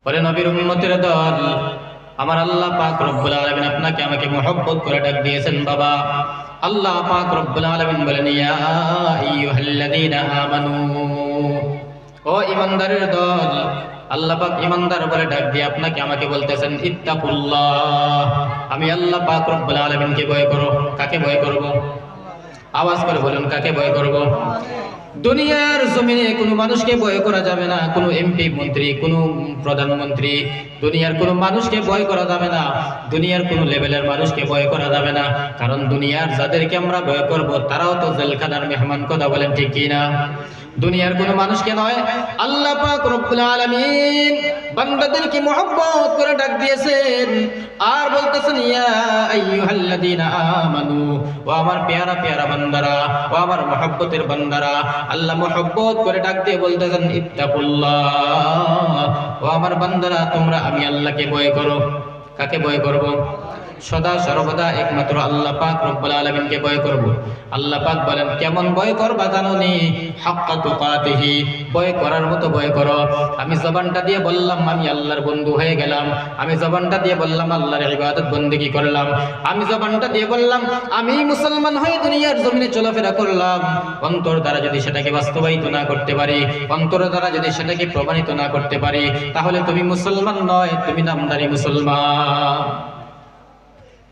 ওরে নবীর উম্মতের দল, আমার আল্লাহ পাক রব্বুল আলামিন আপনাকে আমাকে মহব্বত করে ডাক দিয়েছেন বাবা। আল্লাহ পাক রব্বুল আলামিন বলেন, ইয়া আইয়ুহাল্লাযীনা আমানু, ও ঈমানদারের দল। আল্লাহ পাক ঈমানদার বলে ডাক দিয়ে আপনাকে আমাকে বলতেছেন, ইত্তাকুল্লাহ, আমি আল্লাহ পাক রব্বুল আলামিনকে ভয় করো। কাকে ভয় করব? আওয়াজ করে বলুন, কাকে ভয় করব? দুনিয়ার জমিনে কোনো মানুষকে ভয় করা যাবে না, কোনো এমপি মন্ত্রী, কোনো প্রধানমন্ত্রী, দুনিয়ার কোনো মানুষকে ভয় করা যাবে না, দুনিয়ার কোনো লেভেলের মানুষকে ভয় করা যাবে না। কারণ দুনিয়ার যাদেরকে আমরা ভয় করব তারাও তো জেলখানার মেহমান। কথা বলেন ঠিক কি না? দুনিয়ার কোনো মানুষকে নয়, আল্লাহ পাক রব্বুল আলামিন বান্দাদেরকে মহব্বত করে ডাক দিয়েছেন আর বলতেছেন, ইয়া আইয়ুহাল্লাযীনা আমানু, ও আমার পেয়ারা পেয়ারা বান্দারা, ও আমার মহব্বতের বান্দারা। আল্লাহ মহব্বত করে ডাক দিয়ে বলতেছেন, ইত্তাকুল্লাহ, ও আমার বান্দারা তোমরা আমি আল্লাহকে ভয় করো। কাকে ভয় করব? সদা সর্বদা একমাত্র আল্লাহ পাক রব্বুল আলামিনকে ভয় করব। আল্লাহ পাক বলেন, কেমন ভয় করবা জানো নি? হাক্কা তুকাতিহি, ভয় করার মতো ভয় করো। আমি জবানটা দিয়ে বললাম আমি আল্লাহর বন্ধু হয়ে গেলাম, আমি জবানটা দিয়ে বললাম আল্লাহর ইবাদত বন্দেগী করলাম, আমি জবানটা দিয়ে বললাম আমি মুসলমান হয়ে দুনিয়ার জমিনে চলাফেরা করলাম, অন্তর দ্বারা যদি সেটাকে বাস্তবায়িত না করতে পারি, অন্তর দ্বারা যদি সেটাকে প্রমাণিত না করতে পারি, তাহলে তুমি মুসলমান নয়, তুমি নামদারি মুসলমান।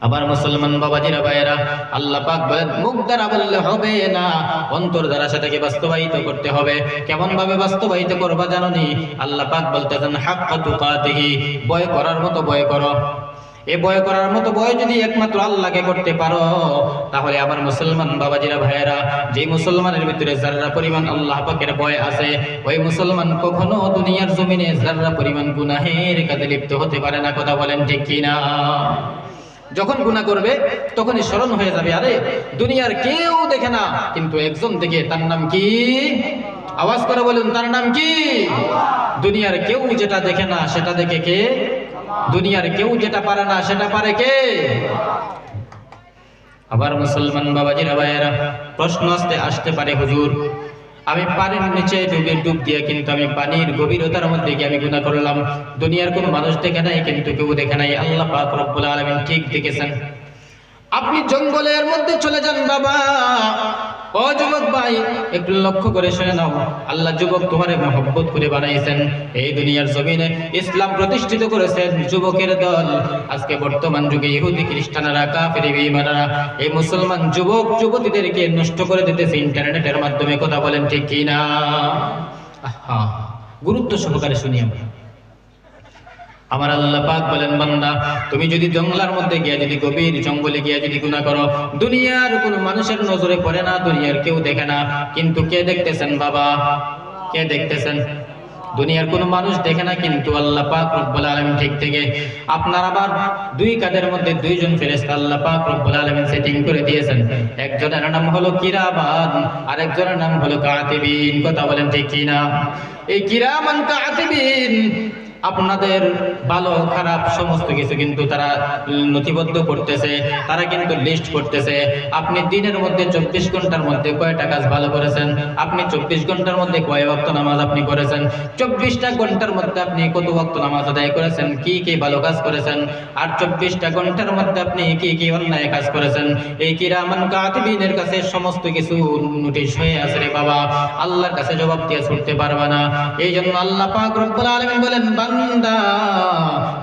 আবার মুসলমান বাবাজিরা ভাইয়েরা, আল্লাহ পাক বলেন মুখ দ্বারা বললে হবে না, অন্তর দ্বারা সেটাকে বাস্তবায়িত করতে হবে। কেমন ভাবে বাস্তবায়িত করবা জানো নি? আল্লাহ পাক বলতেছেন, হাক্কা তুকাতিহি, ভয় করার মতো ভয় করো। এই ভয় করার মতো ভয় যদি একমাত্র আল্লাহকে করতে পারো, তাহলে আমার মুসলমান বাবাজিরা ভাইয়েরা, যে মুসলমানের ভিতরে যাররা পরিমাণ আল্লাহ পাকের ভয় আছে, ওই মুসলমান কখনো দুনিয়ার জমিনে যাররা পরিমাণ গুনাহের কাজে লিপ্ত হতে পারে না। কথা বলেন ঠিক কিনা? যখন গুনাহ করবে তখনই স্মরণ হয়ে যাবে, আরে দুনিয়ার কেউ দেখে না, কিন্তু একজন দেখে, তার নাম কি? আওয়াজ করে বলুন, তার নাম কি? দুনিয়ার কেউ যেটা দেখে না সেটা দেখে কে? দুনিয়ার কেউ যেটা পারে না সেটা পারে কে? আবার মুসলমান বাবাজিরা ভাইয়েরা, প্রশ্ন আসতে পারে, হুজুর আমি পানির নিচে ডুব দিয়ে কিন্তু আমি পানির গভীরতার মধ্যে গিয়ে আমি গুনাহ করলাম, দুনিয়ার কোনো মানুষ দেখে নাই, কিন্তু কেউ দেখে নাই, আল্লাহ পাক রব্বুল আলামিন ঠিক দেখেছেন। আপনি জঙ্গলের মধ্যে চলে যান বাবা। ও যুবক ভাই, একটু লক্ষ্য করে শুনে নাও, আল্লাহ যুবক তোমারে মহব্বত করে বানাইছেন, এই দুনিয়ার জমিনে ইসলাম প্রতিষ্ঠিত করেছেন যুবকের দল। আজকে বর্তমান যুগে ইহুদি খ্রিস্টানরা, কাফের বেঈমানরা এই মুসলমান যুবক যুবতীদেরকে নষ্ট করে দিতেছে ইন্টারনেটের মাধ্যমে। কথা বলেন ঠিক কি না? গুরুত্ব সহকারে শুনি আমরা। আমার আল্লাহ পাক বলেন, বান্দা তুমি যদি জঙ্গলের মধ্যে গিয়ে, যদি গভীর জঙ্গলে গিয়ে যদি গুনাহ করো, দুনিয়ার কোনো মানুষের নজরে পড়ে না, দুনিয়ার কেউ দেখে না, কিন্তু কে দেখতেছেন বাবা? কে দেখতেছেন? দুনিয়ার কোনো মানুষ দেখে না, কিন্তু আল্লাহ পাক রব্বুল আলামিন ঠিক থেকে আপনার আবার দুই কাঁধের মধ্যে দুইজন ফেরেশতা আল্লাহ পাক রব্বুল আলামিন সেটিং করে দিয়েছেন। একজনের নাম হলো কিরামান, আর একজনের নাম হলো কাতিবিন। কথা বলেন ঠিক কি না? এই কিরামান কাতিবিন আপনাদের ভালো খারাপ সমস্ত কিছু কিন্তু তারা নথিবদ্ধ করতেছে, তারা কিন্তু লিস্ট করতেছে। আপনি দিনের মধ্যে 24 ঘন্টার মধ্যে কয়টা কাজ ভালো করেছেন, আপনি 24 ঘন্টার মধ্যে কয় ওয়াক্ত নামাজ আপনি করেছেন, 24টা ঘন্টার মধ্যে আপনি কত ওয়াক্ত নামাজ আদায় করেছেন, কি কি ভালো কাজ করেছেন, আর 24টা ঘন্টার মধ্যে আপনি কি কি অন্যায় কাজ করেছেন। এই কিরামান কাতিবিনের কাছে সমস্ত কিছু নোটিশ হয়ে আছে রে বাবা, আল্লাহর কাছে জবাব দিয়ে ছুটতে পারবে না। এই জন্য আল্লাহ পাক রব্বুল আলামিন বলেন, বান্দা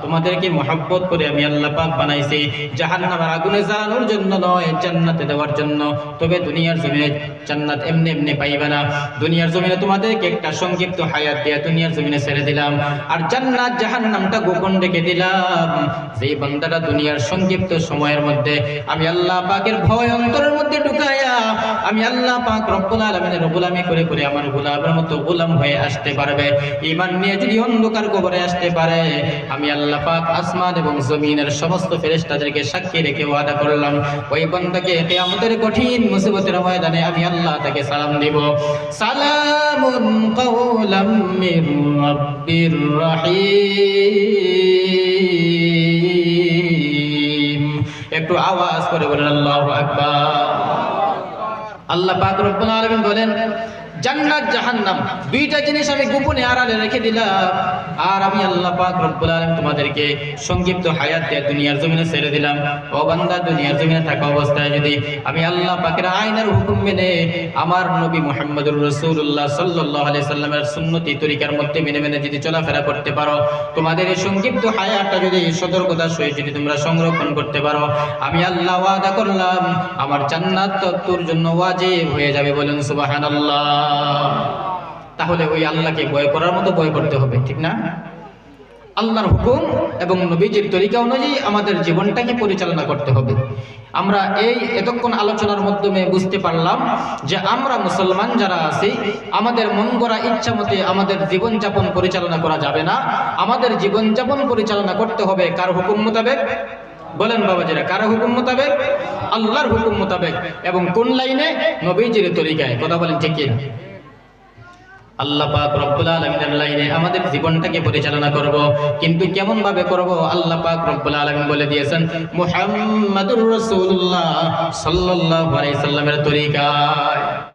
তোমাদেরকে মহব্বত করে আমি আল্লাহ পাক বানাইছি জাহান্নামের আগুনে জ্বালানোর জন্য নয়, জান্নাতে দেওয়ার জন্য। তবে দুনিয়ার জমিনে জান্নাত এমনি এমনি পাইবে না। দুনিয়ার জমিনে তোমাদেরকে একটা সংক্ষিপ্ত হায়াত দিয়ে দুনিয়ার জমিনে ছেড়ে দিলাম, আর জান্নাত জাহান্নামটা গোপন রেখে দিলাম। যেই বান্দাটা দুনিয়ার সংক্ষিপ্ত সময়ের মধ্যে আমি আল্লাহ পাকের ভয় অন্তরের মধ্যে ঢুকায়া আমি আল্লাহ পাক রব্বুল আলামিনের গোলামি করে করে আমার গোলামের মতো গোলাম হয়ে আসতে পারবে, ঈমান নিয়ে যদি অন্ধকার কবরে আসতে পারে, আমি আল্লাহ পাক আসমান এবং জমিনের সমস্ত ফেরেশতাদেরকে সাক্ষী রেখে ওয়াদা করলাম, ওই বান্দাকে কিয়ামতের কঠিন মুসিবতের ময়দানে আমি আল্লাহ তাকে সালাম দিব, সালামুন কাওলাম মির রাব্বির রহিম। একটু আওয়াজ করে বলেন আল্লাহু আকবার। আল্লাহ পাক রব্বুল আলামিন বলেন, জান্নাত জাহান্নাম দুইটা জিনিস আমি গোপনে আড়ালে রেখে দিলাম। আর আমি আল্লাহ পাক রব্বুল আলামিন তোমাদেরকে সংক্ষিপ্ত হায়াত দিয়ে দুনিয়ার জমিনে ছেড়ে দিলাম। ও বান্দা, দুনিয়ার জমিনে থাকা অবস্থায় যদি আমি আল্লাহ পাকের আইনের হুকুম মেনে আমার নবী মুহাম্মদুর রাসূলুল্লাহ সাল্লাল্লাহু আলাইহি সাল্লামের সুন্নতি তরিকার মধ্যে মেনে মেনে যদি চলাফেরা করতে পারো, তোমাদের এই সংক্ষিপ্ত হায়াতটা যদি সতর্কতার সহিত যদি তোমরা সংরক্ষণ করতে পারো, আমি আল্লাহ ওয়াদা করলাম আমার জান্নাত তোর জন্য ওয়াজিব হয়ে যাবে। বলেন সুবহানাল্লাহ। তাহলে ওই আল্লাহকে ভয় করার মতো ভয় করতে হবে, ঠিক না? আল্লাহর হুকুম এবং নবীজির তরিকা অনুযায়ী আমাদের জীবনটাকে পরিচালনা করতে হবে। আমরা এই এতক্ষণ আলোচনার মাধ্যমে বুঝতে পারলাম যে আমরা মুসলমান যারা আছি, আমাদের মন গড়া ইচ্ছা মতে আমাদের জীবনযাপন পরিচালনা করা যাবে না। আমাদের জীবনযাপন পরিচালনা করতে হবে কার হুকুম মোতাবেক? বলেন বাবাজিরা, কার হুকুম মোতাবেক? আল্লাহর হুকুম মোতাবেক। এবং কোন লাইনে? নবীজির তরিকায়। কথা বলেন ঠিক কি না? আল্লাহ পাক রব্বুল আলামিনের লাইনে আমাদের জীবনটাকে পরিচালনা করব, কিন্তু কেমন ভাবে করব? আল্লাহ পাক রব্বুল আলামিন বলে দিয়েছেন মুহাম্মাদুর রাসূলুল্লাহ সাল্লাল্লাহু আলাইহি সাল্লামের তরিকায়।